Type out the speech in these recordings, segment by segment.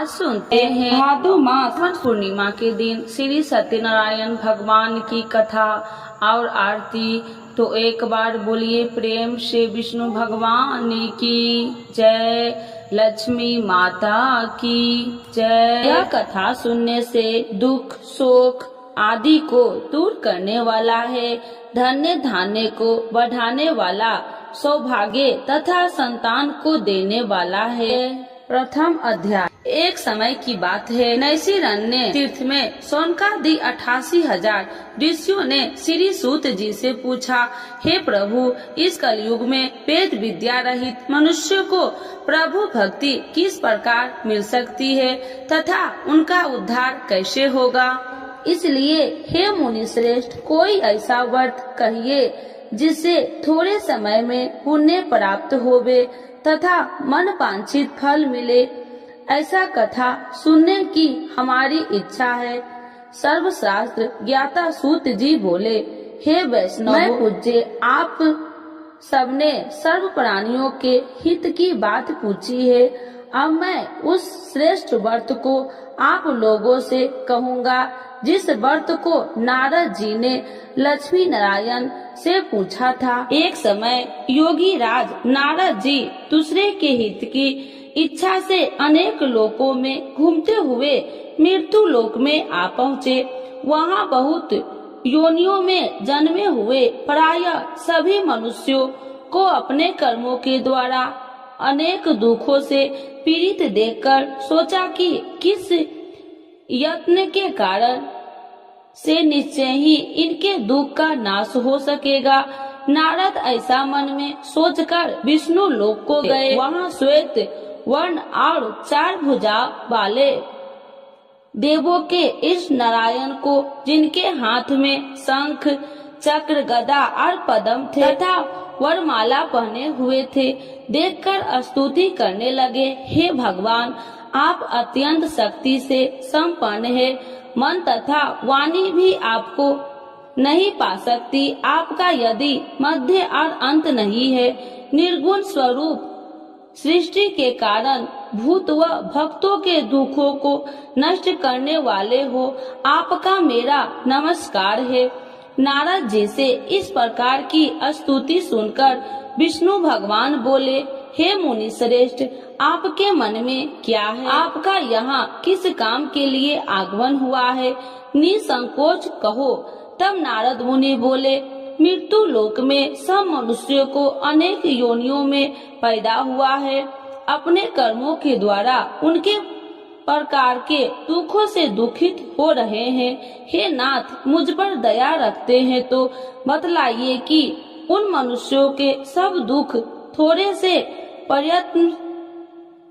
आज सुनते हैं भादो मास पूर्णिमा के दिन श्री सत्यनारायण भगवान की कथा और आरती। तो एक बार बोलिए प्रेम से विष्णु भगवान की जय, लक्ष्मी माता की जय। यह कथा सुनने से दुख शोक आदि को दूर करने वाला है, धन्य धान्य को बढ़ाने वाला, सौभाग्य तथा संतान को देने वाला है। प्रथम अध्याय। एक समय की बात है, नैशिरण्य तीर्थ में शौनकादि 88,000 ऋषियों ने श्री सूत जी से पूछा, हे प्रभु, इस कलयुग में वेद विद्या रहित मनुष्य को प्रभु भक्ति किस प्रकार मिल सकती है तथा उनका उद्धार कैसे होगा। इसलिए हे मुनि श्रेष्ठ, कोई ऐसा व्रत कहिए जिससे थोड़े समय में पुण्य प्राप्त होवे तथा मन वांछित फल मिले। ऐसा कथा सुनने की हमारी इच्छा है। सर्वशास्त्र ज्ञाता सूत जी बोले, हे वैष्णव, मैं पूज्य आप सबने सर्व प्राणियों के हित की बात पूछी है। अब मैं उस श्रेष्ठ व्रत को आप लोगों से कहूँगा जिस व्रत को नारद जी ने लक्ष्मी नारायण से पूछा था। एक समय योगी राज नारद जी दूसरे के हित की इच्छा से अनेक लोकों में घूमते हुए मृत्यु लोक में आ पहुँचे। वहाँ बहुत योनियों में जन्मे हुए प्रायः सभी मनुष्यों को अपने कर्मों के द्वारा अनेक दुखों से पीड़ित देखकर सोचा कि किस यत्न के कारण से निश्चय ही इनके दुख का नाश हो सकेगा। नारद ऐसा मन में सोचकर विष्णु लोक को गए। वहाँ श्वेत वर्ण और 4 भुजा वाले देवों के इस नारायण को, जिनके हाथ में शंख चक्र गदा और पद्म थे तथा वरमाला पहने हुए थे, देखकर स्तुति करने लगे। हे भगवान, आप अत्यंत शक्ति से संपन्न है, मन तथा वाणी भी आपको नहीं पा सकती। आपका यदि मध्य और अंत नहीं है, निर्गुण स्वरूप सृष्टि के कारण भूत व भक्तों के दुखों को नष्ट करने वाले हो, आपका मेरा नमस्कार है। नारद जी से इस प्रकार की स्तुति सुनकर विष्णु भगवान बोले, हे मुनि श्रेष्ठ, आपके मन में क्या है? आपका यहाँ किस काम के लिए आगमन हुआ है? निसंकोच कहो। तब नारद मुनि बोले, मृत्यु लोक में सब मनुष्यों को अनेक योनियों में पैदा हुआ है। अपने कर्मों के द्वारा उनके प्रकार के दुखों से दुखित हो रहे हैं। हे नाथ, मुझ पर दया रखते हैं तो बतलाइए कि उन मनुष्यों के सब दुख थोड़े से प्रयत्न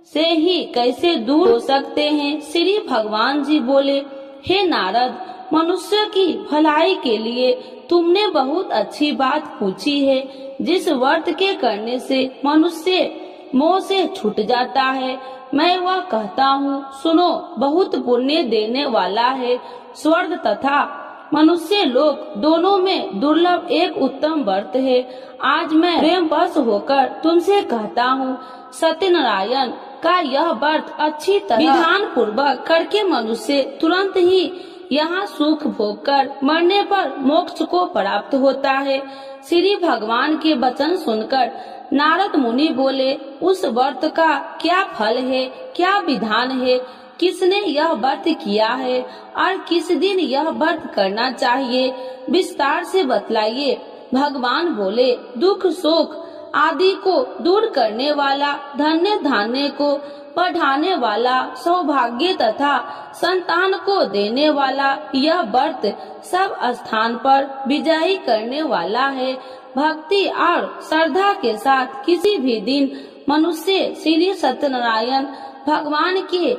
से ही कैसे दूर हो सकते हैं। श्री भगवान जी बोले, हे नारद, मनुष्य की भलाई के लिए तुमने बहुत अच्छी बात पूछी है। जिस व्रत के करने से मनुष्य मोह से छूट जाता है, मैं वह कहता हूँ, सुनो। बहुत पुण्य देने वाला है। स्वर्ग तथा मनुष्य लोक दोनों में दुर्लभ एक उत्तम व्रत है। आज मैं प्रेम वश होकर तुमसे कहता हूँ, सत्यनारायण का यह व्रत अच्छी तरह विधान पूर्वक करके मनुष्य तुरंत ही यहाँ सुख भोग कर मरने पर मोक्ष को प्राप्त होता है। श्री भगवान के वचन सुनकर नारद मुनि बोले, उस व्रत का क्या फल है, क्या विधान है, किसने यह व्रत किया है और किस दिन यह व्रत करना चाहिए, विस्तार से बतलाइए। भगवान बोले, दुख शोक आदि को दूर करने वाला, धन्य धान्य को बढ़ाने वाला, सौभाग्य तथा संतान को देने वाला यह व्रत सब स्थान पर विजयी करने वाला है। भक्ति और श्रद्धा के साथ किसी भी दिन मनुष्य श्री सत्यनारायण भगवान के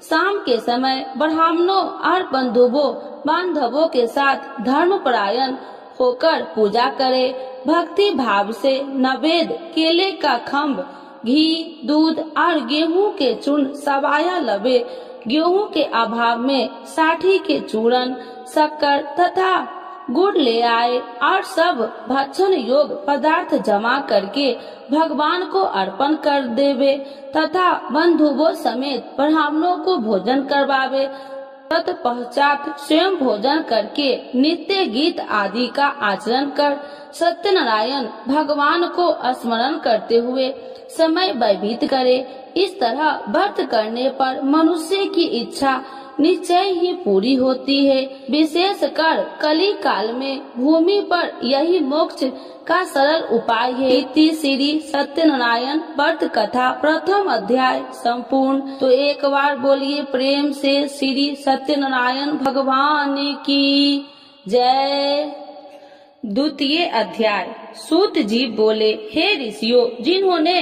शाम के समय ब्राह्मणों और बांधवों के साथ धर्मपरायण होकर पूजा करे। भक्ति भाव से नवेद, केले का खम्भ, घी, दूध और गेहूं के चूर्ण सवाया लबे। गेहूं के अभाव में साठी के चूर्ण, शक्कर तथा गुड़ ले आए और सब भक्षण योग पदार्थ जमा करके भगवान को अर्पण कर देवे तथा बंधुओं समेत ब्राह्मणों को भोजन करवावे। तत्पश्चात स्वयं भोजन करके नित्य गीत आदि का आचरण कर सत्यनारायण भगवान को स्मरण करते हुए समय व्यतीत करे। इस तरह व्रत करने पर मनुष्य की इच्छा निश्चय ही पूरी होती है। विशेषकर कली काल में भूमि पर यही मोक्ष का सरल उपाय है। इति श्री सत्यनारायण व्रत कथा प्रथम अध्याय संपूर्ण। तो एक बार बोलिए प्रेम से श्री सत्यनारायण भगवान की जय। द्वितीय अध्याय। सूत जी बोले, हे ऋषियों, जिन्होंने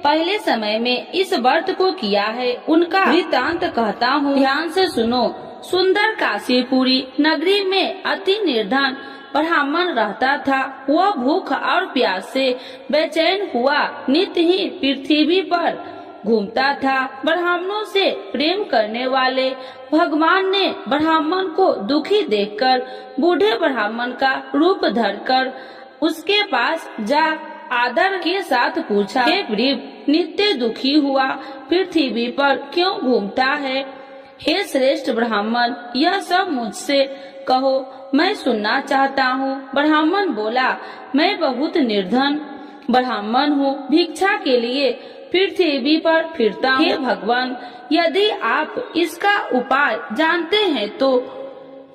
पहले समय में इस व्रत को किया है उनका वृत्तांत कहता हूँ, ध्यान से सुनो। सुंदर काशीपुरी नगरी में अति निर्धन ब्राह्मण रहता था। वह भूख और प्यास से बेचैन हुआ नित्य ही पृथ्वी पर घूमता था। ब्राह्मणों से प्रेम करने वाले भगवान ने ब्राह्मण को दुखी देखकर बूढ़े ब्राह्मण का रूप धरकर उसके पास जा आदर के साथ पूछा, हे वृद्ध, नित्य दुखी हुआ पृथ्वी पर क्यों घूमता है? हे श्रेष्ठ ब्राह्मण, यह सब मुझसे कहो, मैं सुनना चाहता हूँ। ब्राह्मण बोला, मैं बहुत निर्धन ब्राह्मण हूँ, भिक्षा के लिए पृथ्वी पर फिरता हूँ। हे भगवान, यदि आप इसका उपाय जानते हैं तो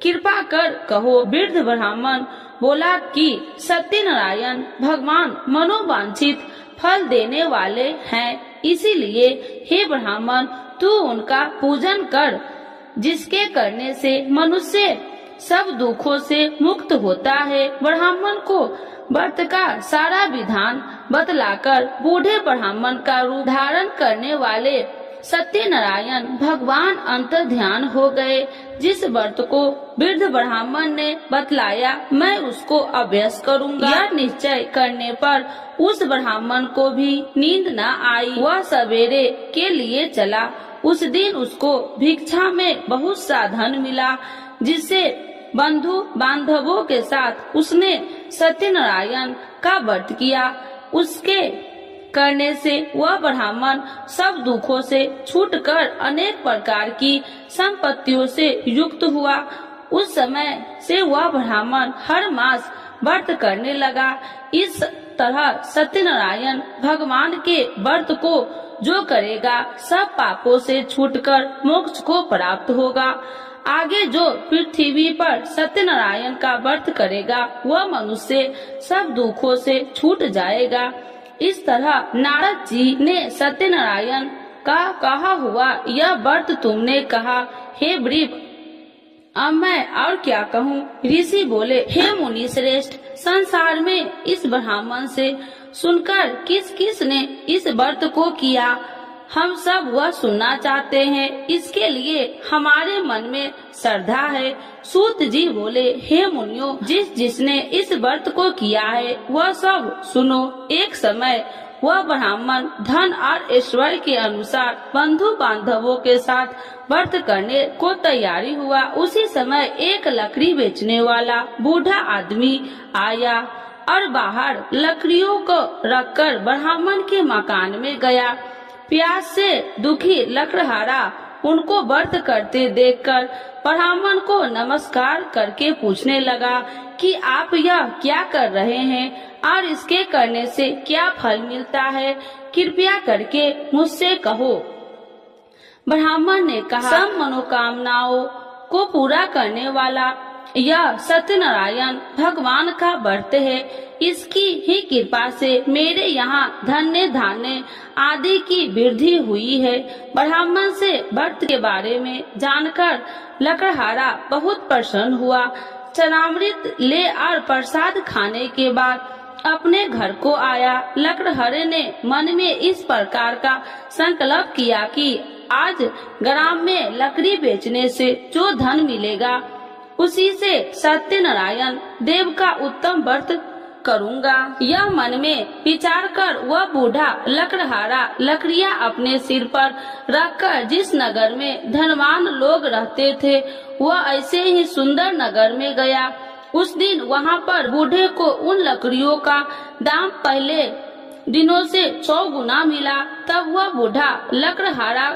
कृपा कर कहो। वृद्ध ब्राह्मण बोला कि सत्यनारायण भगवान मनोवांछित फल देने वाले हैं, इसीलिए हे ब्राह्मण, तू उनका पूजन कर, जिसके करने से मनुष्य सब दुखों से मुक्त होता है। ब्राह्मण को व्रत का सारा विधान बतलाकर बूढ़े ब्राह्मण का रूप धारण करने वाले सत्यनारायण भगवान अंतर्ध्यान हो गए। जिस व्रत को वृद्ध ब्राह्मण ने बतलाया, मैं उसको अभ्यास करूंगा। यह निश्चय करने पर उस ब्राह्मण को भी नींद न आई। वह सवेरे के लिए चला। उस दिन उसको भिक्षा में बहुत सा धन मिला, जिससे बंधु बांधवों के साथ उसने सत्यनारायण का व्रत किया। उसके करने से वह ब्राह्मण सब दुखों से छूटकर अनेक प्रकार की संपत्तियों से युक्त हुआ। उस समय से वह ब्राह्मण हर मास व्रत करने लगा। इस तरह सत्यनारायण भगवान के व्रत को जो करेगा सब पापों से छूटकर मोक्ष को प्राप्त होगा। आगे जो पृथ्वी पर सत्यनारायण का व्रत करेगा वह मनुष्य सब दुखों से छूट जाएगा। इस तरह नारद जी ने सत्यनारायण का कहा हुआ यह व्रत तुमने कहा, हे वृद्ध, अब मैं और क्या कहूँ? ऋषि बोले, हे मुनि श्रेष्ठ, संसार में इस ब्राह्मण से सुनकर किस किस ने इस व्रत को किया, हम सब वह सुनना चाहते हैं। इसके लिए हमारे मन में श्रद्धा है। सूत जी बोले, हे मुनियों, जिसने इस व्रत को किया है वह सब सुनो। एक समय वह ब्राह्मण धन और ऐश्वर्य के अनुसार बंधु बांधवों के साथ व्रत करने को तैयारी हुआ। उसी समय एक लकड़ी बेचने वाला बूढ़ा आदमी आया और बाहर लकड़ियों को रखकर ब्राह्मण के मकान में गया। प्यास से दुखी लकड़हारा उनको व्रत करते देखकर ब्राह्मण को नमस्कार करके पूछने लगा कि आप यह क्या कर रहे हैं और इसके करने से क्या फल मिलता है, कृपया करके मुझसे कहो। ब्राह्मण ने कहा, सब मनोकामनाओं को पूरा करने वाला यह सत्यनारायण भगवान का व्रत है। इसकी ही कृपा से मेरे यहाँ धन्य धान्य आदि की वृद्धि हुई है। ब्राह्मण से व्रत के बारे में जानकर लकड़हारा बहुत प्रसन्न हुआ। चरणामृत ले और प्रसाद खाने के बाद अपने घर को आया। लकड़हारे ने मन में इस प्रकार का संकल्प किया कि आज ग्राम में लकड़ी बेचने से जो धन मिलेगा उसी से सत्यनारायण देव का उत्तम व्रत करूंगा। यह मन में विचार कर वह बूढ़ा लकड़हारा लकड़ियां अपने सिर पर रखकर जिस नगर में धनवान लोग रहते थे वह ऐसे ही सुंदर नगर में गया। उस दिन वहाँ पर बूढ़े को उन लकड़ियों का दाम पहले दिनों से 100 गुना मिला। तब वह बूढ़ा लकड़हारा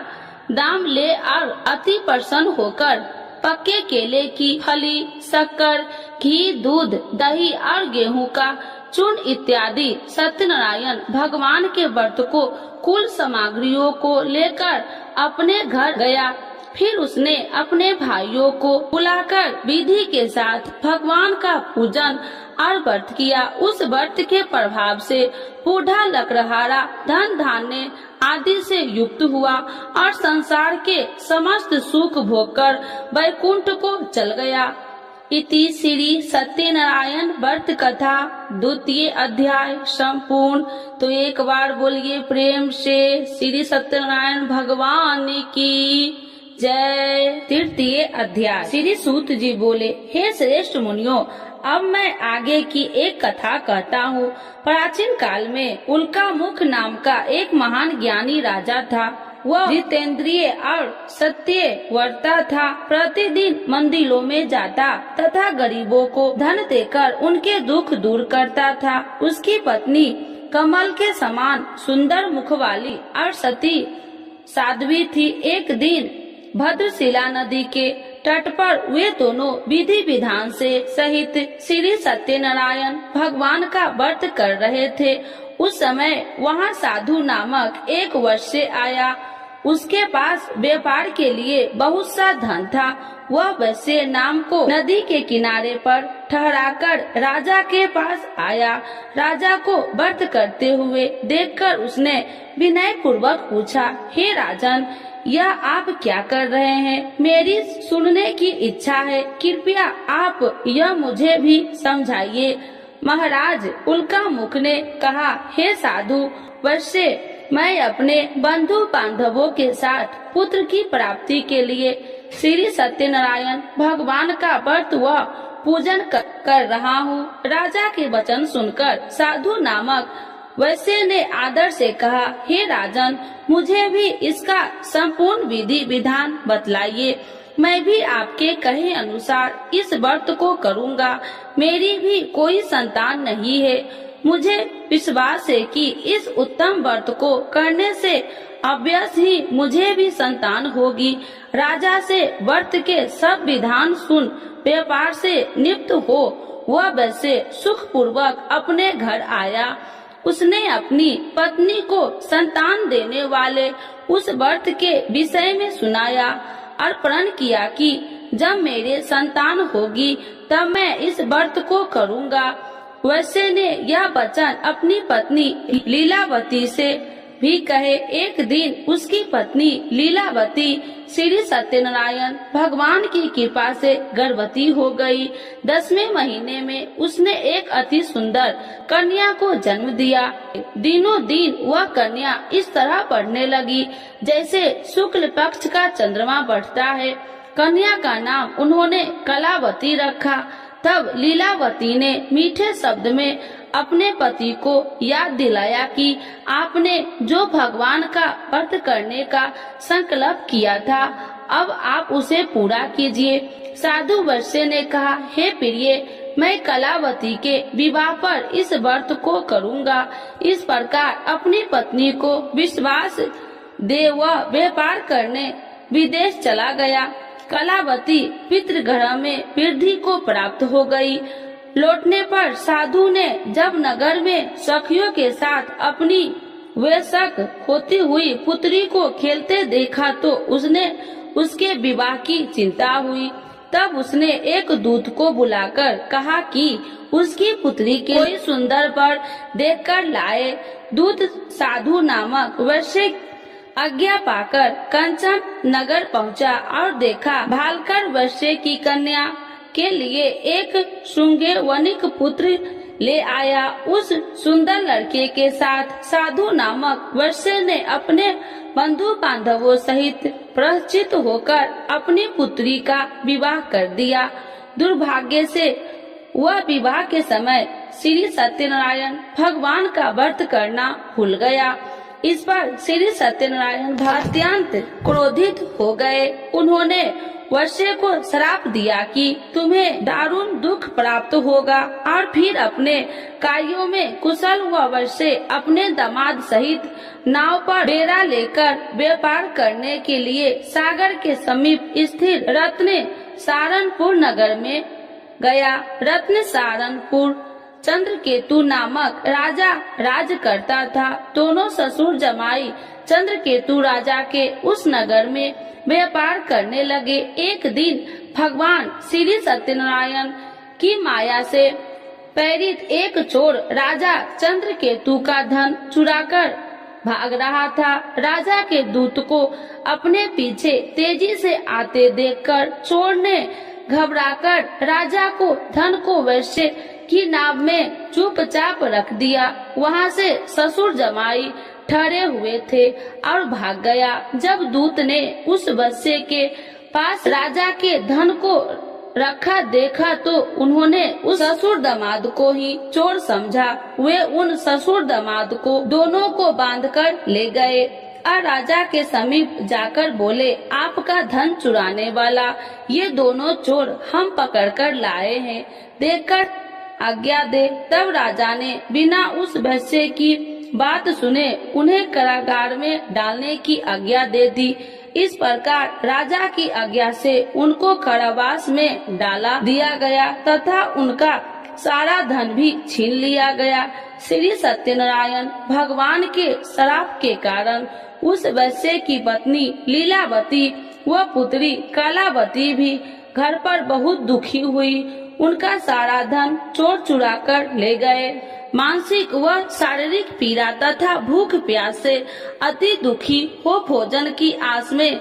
दाम ले और अति प्रसन्न होकर पक्के केले की फली, शक्कर, घी, दूध, दही और गेहूं का चूर्ण इत्यादि सत्यनारायण भगवान के व्रत को कुल सामग्रियों को लेकर अपने घर गया। फिर उसने अपने भाइयों को बुलाकर विधि के साथ भगवान का पूजन और व्रत किया। उस व्रत के प्रभाव से बूढ़ा लकड़हारा धन धान्य आदि से युक्त हुआ और संसार के समस्त सुख भोगकर वैकुंठ को चल गया। इति श्री सत्यनारायण व्रत कथा 2य अध्याय संपूर्ण। तो एक बार बोलिए प्रेम से श्री सत्यनारायण भगवान की जय। 3य अध्याय। श्री सूत जी बोले, हे श्रेष्ठ मुनियों, अब मैं आगे की एक कथा कहता हूँ। प्राचीन काल में उल्कामुख नाम का एक महान ज्ञानी राजा था। वह जितेंद्रिय और सत्यव्रता था। प्रतिदिन मंदिरों में जाता तथा गरीबों को धन देकर उनके दुख दूर करता था। उसकी पत्नी कमल के समान सुंदर मुख वाली और सती साध्वी थी। एक दिन भद्रशिला नदी के तट पर वे दोनों विधि विधान से सहित श्री सत्यनारायण भगवान का व्रत कर रहे थे। उस समय वहाँ साधु नामक एक वैश्य आया। उसके पास व्यापार के लिए बहुत सा धन था। वह वैश्य नाम को नदी के किनारे पर ठहराकर राजा के पास आया। राजा को व्रत करते हुए देखकर उसने विनय पूर्वक पूछा, हे राजन, यह आप क्या कर रहे हैं? मेरी सुनने की इच्छा है, कृपया आप यह मुझे भी समझाइए। महाराज उल्कामुख ने कहा, हे साधु वैश्य, मैं अपने बंधु बांधवों के साथ पुत्र की प्राप्ति के लिए श्री सत्यनारायण भगवान का व्रत व पूजन कर रहा हूँ। राजा के वचन सुनकर साधु नामक वैश्य ने आदर से कहा, हे राजन, मुझे भी इसका संपूर्ण विधि विधान बतलाइए। मैं भी आपके कहे अनुसार इस व्रत को करूँगा। मेरी भी कोई संतान नहीं है। मुझे विश्वास है कि इस उत्तम व्रत को करने से अवश्य ही मुझे भी संतान होगी। राजा से व्रत के सब विधान सुन व्यापार से नियुक्त हो वह वैसे सुख पूर्वक अपने घर आया। उसने अपनी पत्नी को संतान देने वाले उस व्रत के विषय में सुनाया और प्रण किया कि जब मेरे संतान होगी तब मैं इस व्रत को करूँगा। वैश्य ने यह वचन अपनी पत्नी लीलावती से भी कहे। एक दिन उसकी पत्नी लीलावती श्री सत्यनारायण भगवान की कृपा से गर्भवती हो गई। 10वें महीने में उसने एक अति सुंदर कन्या को जन्म दिया। दिनों दिन वह कन्या इस तरह बढ़ने लगी जैसे शुक्ल पक्ष का चंद्रमा बढ़ता है। कन्या का नाम उन्होंने कलावती रखा। तब लीलावती ने मीठे शब्द में अपने पति को याद दिलाया कि आपने जो भगवान का व्रत करने का संकल्प किया था, अब आप उसे पूरा कीजिए। साधु वैश्य ने कहा, हे प्रिय, मैं कलावती के विवाह पर इस व्रत को करूँगा। इस प्रकार अपनी पत्नी को विश्वास दे वह व्यापार करने विदेश चला गया। कलावती पितृगृह में वृद्धि को प्राप्त हो गई। लौटने पर साधु ने जब नगर में सखियों के साथ अपनी वयस्क होती हुई पुत्री को खेलते देखा तो उसने उसके विवाह की चिंता हुई। तब उसने एक दूत को बुलाकर कहा कि उसकी पुत्री के कोई सुंदर वर देखकर लाए। दूत साधु नामक वैश्य आज्ञा पाकर कंचन नगर पहुंचा और देखा भालकर वैश्य की कन्या के लिए एक श्रृंगे वनिक पुत्र ले आया। उस सुंदर लड़के के साथ साधु नामक वैश्य ने अपने बंधु बांधवों सहित प्रचित होकर अपनी पुत्री का विवाह कर दिया। दुर्भाग्य से वह विवाह के समय श्री सत्यनारायण भगवान का व्रत करना भूल गया। इस पर श्री सत्यनारायण अत्यंत क्रोधित हो गए। उन्होंने वैश्य को श्राप दिया कि तुम्हें दारुण दुख प्राप्त होगा, और फिर अपने कार्यों में कुशल हुआ वैश्य अपने दामाद सहित नाव पर बेड़ा लेकर व्यापार करने के लिए सागर के समीप स्थित रत्न सारनपुर नगर में गया। रत्न सारनपुर चंद्रकेतु नामक राजा राज करता था। दोनों ससुर जमाई चंद्रकेतु राजा के उस नगर में व्यापार करने लगे। एक दिन भगवान श्री सत्यनारायण की माया से प्रेरित एक चोर राजा चंद्रकेतु का धन चुराकर भाग रहा था। राजा के दूत को अपने पीछे तेजी से आते देखकर चोर ने घबराकर राजा को धन को वैश्य की नाव में चुपचाप रख दिया। वहाँ से ससुर जमाई ठहरे हुए थे और भाग गया। जब दूत ने उस वैश्य के पास राजा के धन को रखा देखा तो उन्होंने उस ससुर दामाद को ही चोर समझा। वे उन ससुर दामाद को दोनों को बांधकर ले गए और राजा के समीप जाकर बोले, आपका धन चुराने वाला ये दोनों चोर हम पकड़कर लाए हैं, देखकर आज्ञा दे। तब राजा ने बिना उस वैश्य की बात सुने उन्हें कारागार में डालने की आज्ञा दे दी। इस प्रकार राजा की आज्ञा से उनको कारावास में डाला दिया गया तथा उनका सारा धन भी छीन लिया गया। श्री सत्यनारायण भगवान के श्राप के कारण उस वैश्य की पत्नी लीलावती व पुत्री कलावती भी घर पर बहुत दुखी हुई। उनका सारा धन चोर चुरा कर ले गए। मानसिक व शारीरिक पीड़ा तथा भूख प्यास से अति दुखी हो भोजन की आस में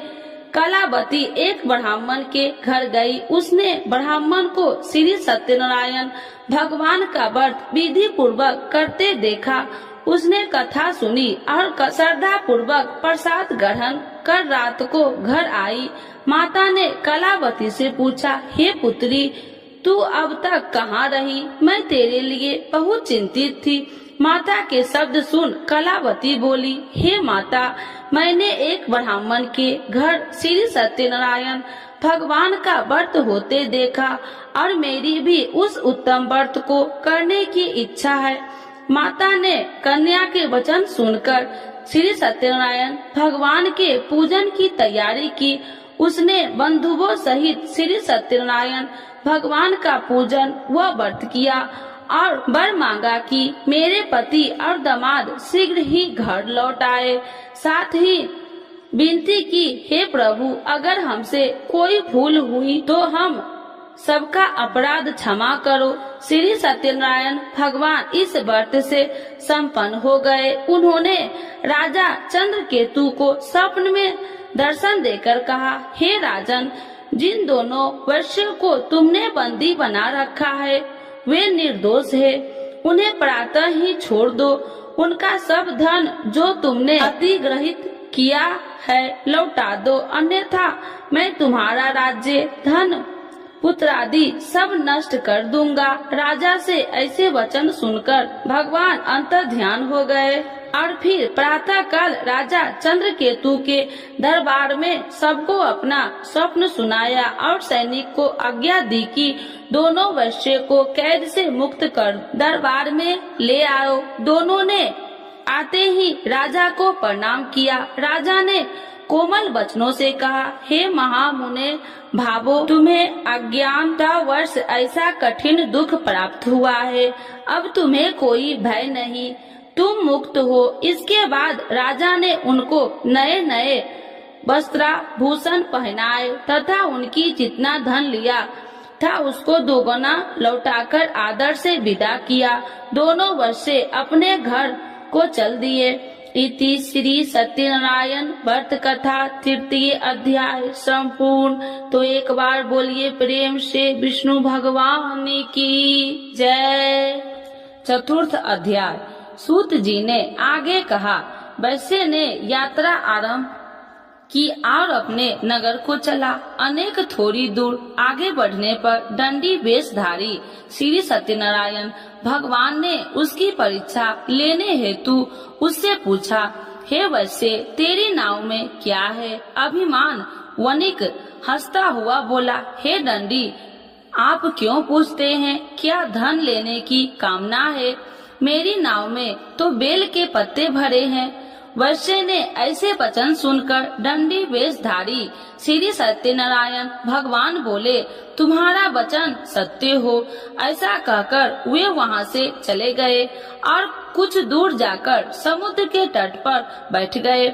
कलावती एक ब्राह्मण के घर गई। उसने ब्राह्मण को श्री सत्यनारायण भगवान का व्रत विधि पूर्वक करते देखा। उसने कथा सुनी और श्रद्धा पूर्वक प्रसाद ग्रहण कर रात को घर आई। माता ने कलावती से पूछा, हे पुत्री, तू अब तक कहाँ रही? मैं तेरे लिए बहुत चिंतित थी। माता के शब्द सुन कलावती बोली, हे माता, मैंने एक ब्राह्मण के घर श्री सत्यनारायण भगवान का व्रत होते देखा और मेरी भी उस उत्तम व्रत को करने की इच्छा है। माता ने कन्या के वचन सुनकर श्री सत्यनारायण भगवान के पूजन की तैयारी की। उसने बंधुओं सहित श्री सत्यनारायण भगवान का पूजन व व्रत किया और वर मांगा कि मेरे पति और दामाद शीघ्र ही घर लौट आए। साथ ही विनती की, हे प्रभु, अगर हमसे कोई भूल हुई तो हम सबका अपराध क्षमा करो। श्री सत्यनारायण भगवान इस व्रत से संपन्न हो गए। उन्होंने राजा चंद्रकेतु को स्वप्न में दर्शन देकर कहा, हे राजन, जिन दोनों वैश्यों को तुमने बंदी बना रखा है वे निर्दोष है। उन्हें प्रातः ही छोड़ दो। उनका सब धन जो तुमने अधिग्रहित किया है लौटा दो, अन्यथा मैं तुम्हारा राज्य, धन, पुत्र आदि सब नष्ट कर दूंगा। राजा से ऐसे वचन सुनकर भगवान अंतर्ध्यान हो गए और फिर प्रातः काल राजा चंद्रकेतु के दरबार में सबको अपना स्वप्न सुनाया और सैनिक को आज्ञा दी कि दोनों वैश्य को कैद से मुक्त कर दरबार में ले आओ। दोनों ने आते ही राजा को प्रणाम किया। राजा ने कोमल वचनों से कहा, हे महामुने भावो, तुम्हें अज्ञानतावश ऐसा कठिन दुख प्राप्त हुआ है। अब तुम्हें कोई भय नहीं, तुम मुक्त हो। इसके बाद राजा ने उनको नए नए वस्त्राभूषण पहनाए तथा उनकी जितना धन लिया था उसको दोगुना लौटाकर आदर से विदा किया। दोनों वैश्य अपने घर को चल दिए। इति श्री सत्यनारायण व्रत कथा तृतीय अध्याय संपूर्ण। तो एक बार बोलिए प्रेम से विष्णु भगवान की जय। चतुर्थ अध्याय। सूत जी ने आगे कहा, वैश्य ने यात्रा आरंभ की और अपने नगर को चला। अनेक थोड़ी दूर आगे बढ़ने पर दंडी वेशधारी श्री सत्यनारायण भगवान ने उसकी परीक्षा लेने हेतु उससे पूछा, हे वैश्य, तेरी नाव में क्या है? अभिमान वणिक हंसता हुआ बोला, हे दंडी, आप क्यों पूछते हैं? क्या धन लेने की कामना है? मेरी नाव में तो बेल के पत्ते भरे हैं। वैश्य ने ऐसे वचन सुनकर दंडी वेशधारी श्री सत्यनारायण भगवान बोले, तुम्हारा वचन सत्य हो। ऐसा कहकर वे वहाँ से चले गए और कुछ दूर जाकर समुद्र के तट पर बैठ गए।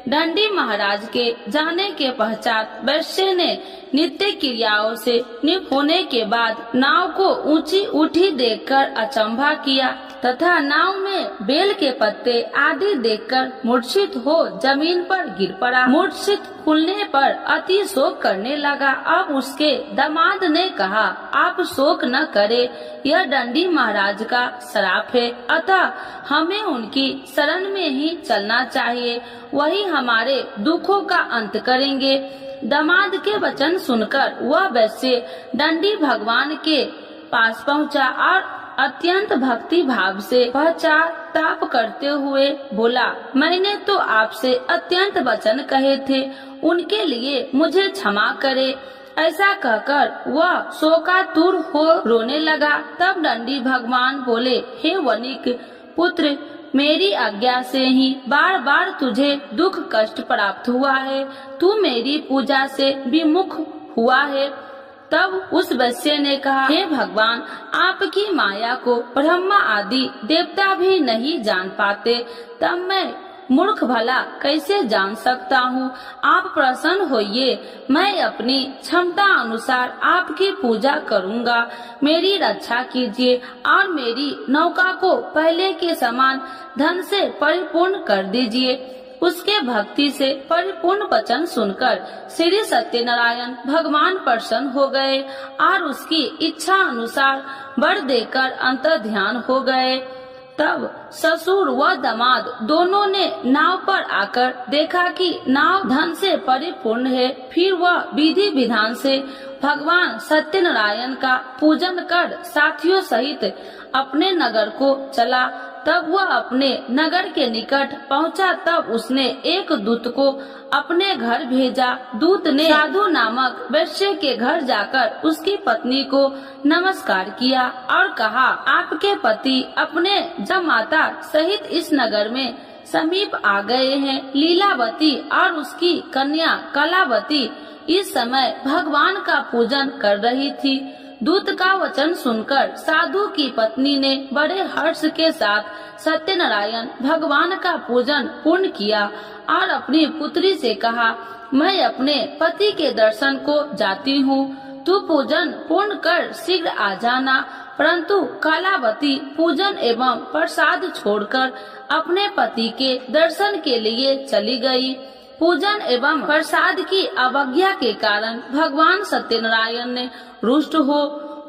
दंडी महाराज के जाने के पश्चात वैश्य ने नित्य क्रियाओं से निपुण होने के बाद नाव को ऊंची उठी देखकर अचंभा किया तथा नाव में बेल के पत्ते आदि देखकर मूर्छित हो जमीन पर गिर पड़ा। मूर्छित खुलने पर अति शोक करने लगा। अब उसके दामाद ने कहा, आप शोक न करे, यह दंडी महाराज का श्राप है, अतः हमें उनकी शरण में ही चलना चाहिए, वही हमारे दुखों का अंत करेंगे। दामाद के वचन सुनकर वह वैश्य दंडी भगवान के पास पहुंचा और अत्यंत भक्ति भाव से पश्चाताप करते हुए बोला, मैंने तो आपसे अत्यंत वचन कहे थे, उनके लिए मुझे क्षमा करे। ऐसा कहकर वह शोकातुर हो रोने लगा। तब दंडी भगवान बोले, हे वनिक पुत्र, मेरी आज्ञा से ही बार बार तुझे दुख कष्ट प्राप्त हुआ है, तू मेरी पूजा से विमुख हुआ है। तब उस वैश्य ने कहा, हे भगवान, आपकी माया को ब्रह्मा आदि देवता भी नहीं जान पाते, तब मैं मूर्ख भला कैसे जान सकता हूँ। आप प्रसन्न होइए, मैं अपनी क्षमता अनुसार आपकी पूजा करूँगा। मेरी रक्षा कीजिए और मेरी नौका को पहले के समान धन से परिपूर्ण कर दीजिए। उसके भक्ति से परिपूर्ण वचन सुनकर श्री सत्यनारायण भगवान प्रसन्न हो गए और उसकी इच्छा अनुसार वर देकर अंतर्ध्यान हो गए। तब ससुर व दामाद दोनों ने नाव पर आकर देखा कि नाव धन से परिपूर्ण है। फिर वह विधि विधान से भगवान सत्यनारायण का पूजन कर साथियों सहित अपने नगर को चला। तब वह अपने नगर के निकट पहुंचा। तब उसने एक दूत को अपने घर भेजा। दूत ने साधु नामक वैश्य के घर जाकर उसकी पत्नी को नमस्कार किया और कहा, आपके पति अपने जमाता सहित इस नगर में समीप आ गए हैं। लीलावती और उसकी कन्या कलावती इस समय भगवान का पूजन कर रही थी। दूत का वचन सुनकर साधु की पत्नी ने बड़े हर्ष के साथ सत्यनारायण भगवान का पूजन पूर्ण किया और अपनी पुत्री से कहा, मैं अपने पति के दर्शन को जाती हूँ, तू पूजन पूर्ण कर शीघ्र आ जाना। परंतु कलावती पूजन एवं प्रसाद छोड़कर अपने पति के दर्शन के लिए चली गई। पूजन एवं प्रसाद की अवज्ञा के कारण भगवान सत्यनारायण ने रुष्ट हो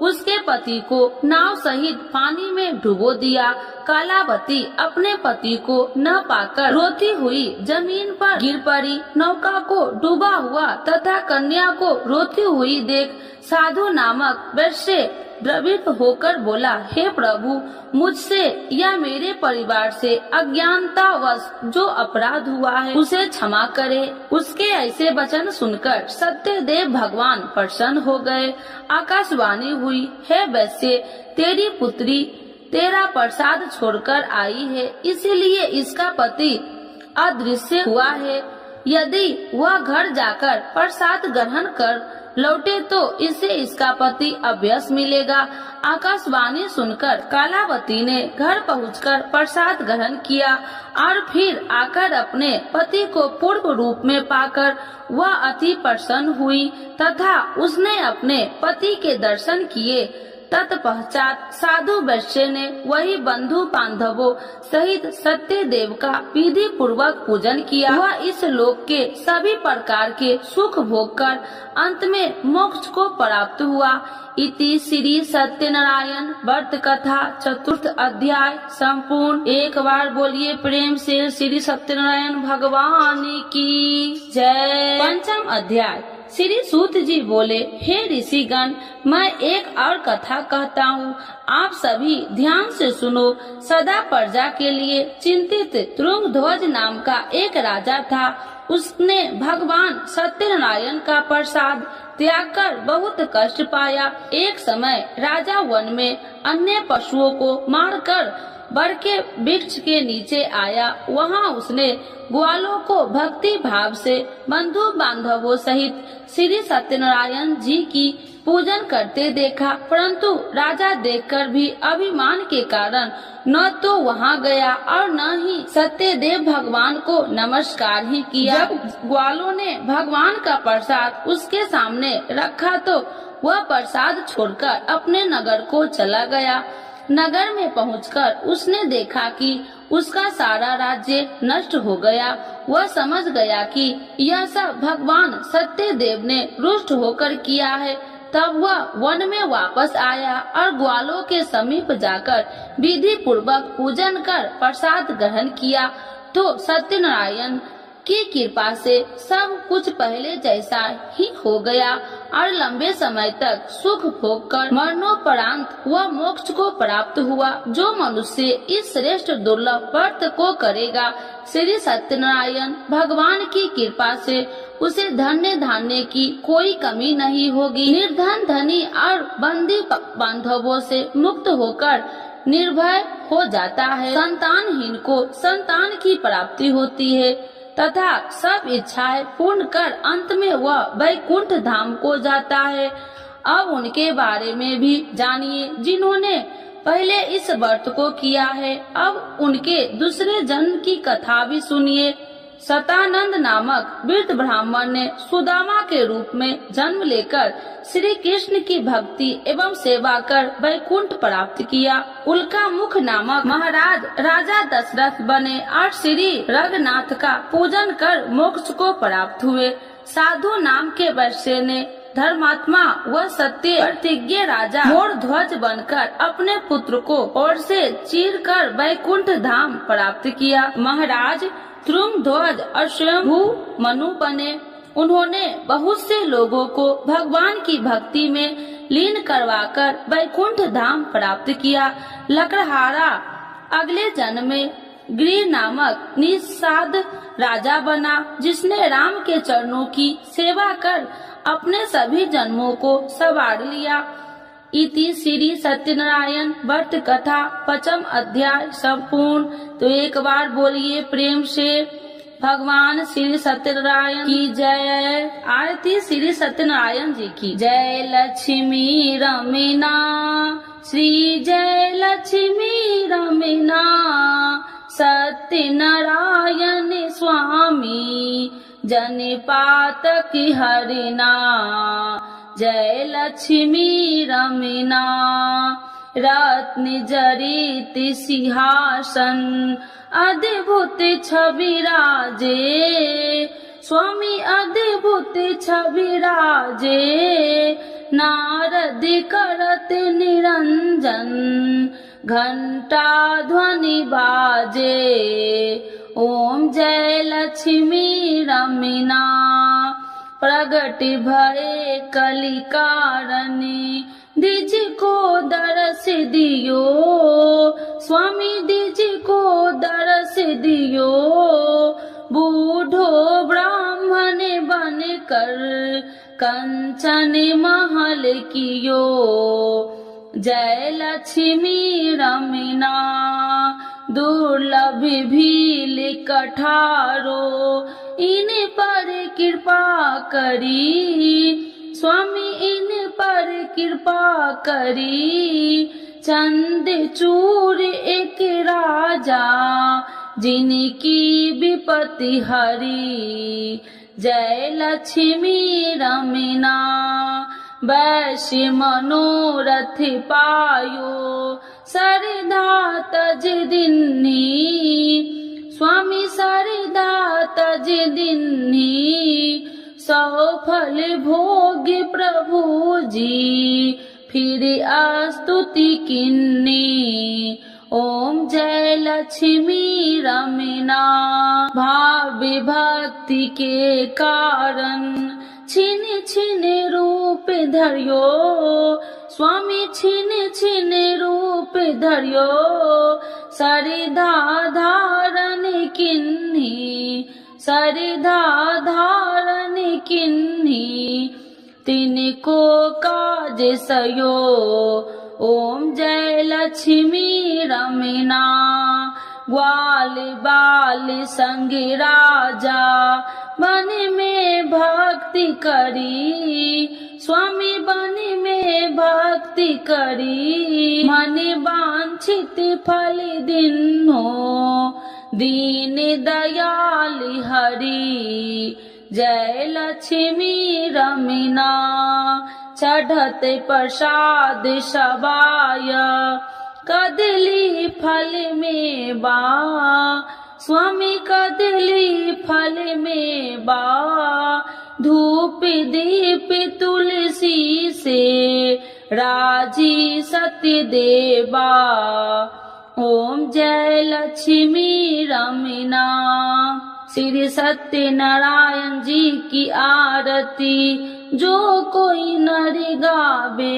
उसके पति को नाव सहित पानी में डुबो दिया। कलावती अपने पति को न पाकर रोती हुई जमीन पर गिर पड़ी। नौका को डूबा हुआ तथा कन्या को रोती हुई देख साधु नामक वैश्य द्रवित होकर बोला, हे प्रभु, मुझसे या मेरे परिवार से अज्ञानतावश जो अपराध हुआ है उसे क्षमा करे। उसके ऐसे वचन सुनकर सत्यदेव भगवान प्रसन्न हो गए। आकाशवाणी हुई, हे वैश्य, तेरी पुत्री तेरा प्रसाद छोड़कर आई है, इसीलिए इसका पति अदृश्य हुआ है। यदि वह घर जाकर प्रसाद ग्रहण कर लौटे तो इसे इसका पति अवश्य मिलेगा। आकाशवाणी सुनकर कलावती ने घर पहुंचकर प्रसाद ग्रहण किया और फिर आकर अपने पति को पूर्व रूप में पाकर वह अति प्रसन्न हुई तथा उसने अपने पति के दर्शन किए। तत्पश्चात साधु वैश्य ने वही बंधु बांधवों सहित सत्य देव का विधि पूर्वक पूजन किया। वह इस लोक के सभी प्रकार के सुख भोग कर अंत में मोक्ष को प्राप्त हुआ। इति श्री सत्यनारायण व्रत कथा चतुर्थ अध्याय संपूर्ण। एक बार बोलिए प्रेम से श्री सत्यनारायण भगवान की जय। पंचम अध्याय। श्री सूत जी बोले, हे ऋषिगण, मैं एक और कथा कहता हूँ, आप सभी ध्यान से सुनो। सदा प्रजा के लिए चिंतित तुंगध्वज नाम का एक राजा था। उसने भगवान सत्यनारायण का प्रसाद त्याग कर बहुत कष्ट पाया। एक समय राजा वन में अन्य पशुओं को मारकर बर के वृक्ष के नीचे आया। वहाँ उसने ग्वालों को भक्ति भाव से बंधु बांधवों सहित श्री सत्यनारायण जी की पूजन करते देखा, परंतु राजा देखकर भी अभिमान के कारण न तो वहाँ गया और न ही सत्यदेव भगवान को नमस्कार ही किया। जब ग्वालों ने भगवान का प्रसाद उसके सामने रखा तो वह प्रसाद छोड़कर अपने नगर को चला गया। नगर में पहुंचकर उसने देखा कि उसका सारा राज्य नष्ट हो गया। वह समझ गया कि यह सब भगवान सत्यदेव ने रुष्ट होकर किया है। तब वह वन में वापस आया और ग्वालों के समीप जाकर विधि पूर्वक पूजन कर प्रसाद ग्रहण किया तो सत्यनारायण की कृपा से सब कुछ पहले जैसा ही हो गया और लंबे समय तक सुख भोग कर मरणोपरांत वह मोक्ष को प्राप्त हुआ। जो मनुष्य इस श्रेष्ठ दुर्लभ व्रत को करेगा, श्री सत्यनारायण भगवान की कृपा से उसे धन्य धान्य की कोई कमी नहीं होगी। निर्धन धनी और बंदी बांधवों से मुक्त होकर निर्भय हो जाता है। संतानहीन को संतान की प्राप्ति होती है तथा सब इच्छाएं पूर्ण कर अंत में वह वैकुंठ धाम को जाता है। अब उनके बारे में भी जानिए जिन्होंने पहले इस व्रत को किया है। अब उनके दूसरे जन्म की कथा भी सुनिए। सतानंद नामक वृद्ध ब्राह्मण ने सुदामा के रूप में जन्म लेकर श्री कृष्ण की भक्ति एवं सेवा कर वैकुंठ प्राप्त किया। उल्का मुख नामक महाराज राजा दशरथ बने और श्री रघुनाथ का पूजन कर मोक्ष को प्राप्त हुए। साधु नाम के वैश्य ने धर्मात्मा व सत्य प्रतिज्ञ राजा मोर ध्वज बनकर अपने पुत्र को और से चीर कर वैकुंठ धाम प्राप्त किया। महाराज ध्रुमध्वज और स्वयंभू मनु बने। उन्होंने बहुत से लोगों को भगवान की भक्ति में लीन करवाकर वैकुंठ धाम प्राप्त किया। लकड़हारा अगले जन्म में गिरि नामक निषाद राजा बना, जिसने राम के चरणों की सेवा कर अपने सभी जन्मों को संवार लिया। इति श्री सत्यनारायण व्रत कथा 5th अध्याय संपूर्ण। तो एक बार बोलिए प्रेम से भगवान श्री सत्यनारायण की जय। आरती श्री सत्यनारायण जी की जय। लक्ष्मी रमीना श्री जय लक्ष्मी रमीना सत्यनारायण स्वामी जनिपात की हरिना। जय लक्ष्मी रमीना रत्न जरित सिंहासन अद्भुत छवि राजे स्वामी अद्भुत छवि राजे। नारद करत निरंजन घंटा ध्वनि बाजे। ओम जय लक्ष्मी रमीना प्रगट भये कलिकारणी दिज को दरस दियो स्वामी दिज को दरस दियो। बूढ़ो ब्राह्मण बन कर कंचन महल कियो। जय लक्ष्मी रमीना दुर्लभ भील कठारो इन पर कृपा करी स्वामी इन पर कृपा करी। चंद चूर एक राजा जिनकी विपत्ति हरी। जय लक्ष्मी रमीना वैश्य मनोरथ पायो सरदा तज दिन्नी स्वामी सरदा तज दिन्नी। सफल भोग प्रभु जी फिर स्तुति किन्नी। ओम जय लक्ष्मी रमीना भाव विभक्ति के कारण छिन छिन रूप धरियो स्वामी छिन छिन रूप धरियो। सरदा धारण किन्ही सरिधा धारण किन्हीं तिनको काज सयो। ओम जय लक्ष्मी रमना ग्वाल बाल संग राजा बन में भक्ति करी। स्वामी बन में भक्ति करी मन वांछित फल दिन्हो दीन दयाल हरि। जय लक्ष्मी रमना चढ़त प्रसाद सबाय कदली फल में बा। स्वामी कदली फल में बा धूप दीप तुलसी से राजी सत्य देवा। ओम जय लक्ष्मी रमना। श्री सत्यनारायण जी की आरती जो कोई नर गावे।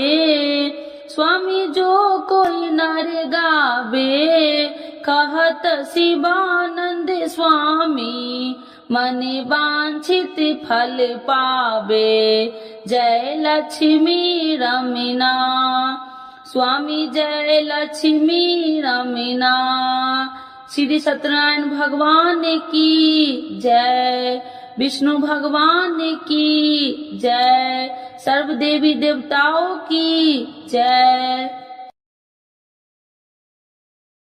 स्वामी जो कोई नर गावे कहत शिवानंद स्वामी मन वांछित फल पावे। जय लक्ष्मी रमना स्वामी जय लक्ष्मी रमना। श्री सत्यनारायण भगवान की जय। विष्णु भगवान की जय। सर्व देवी देवताओं की जय।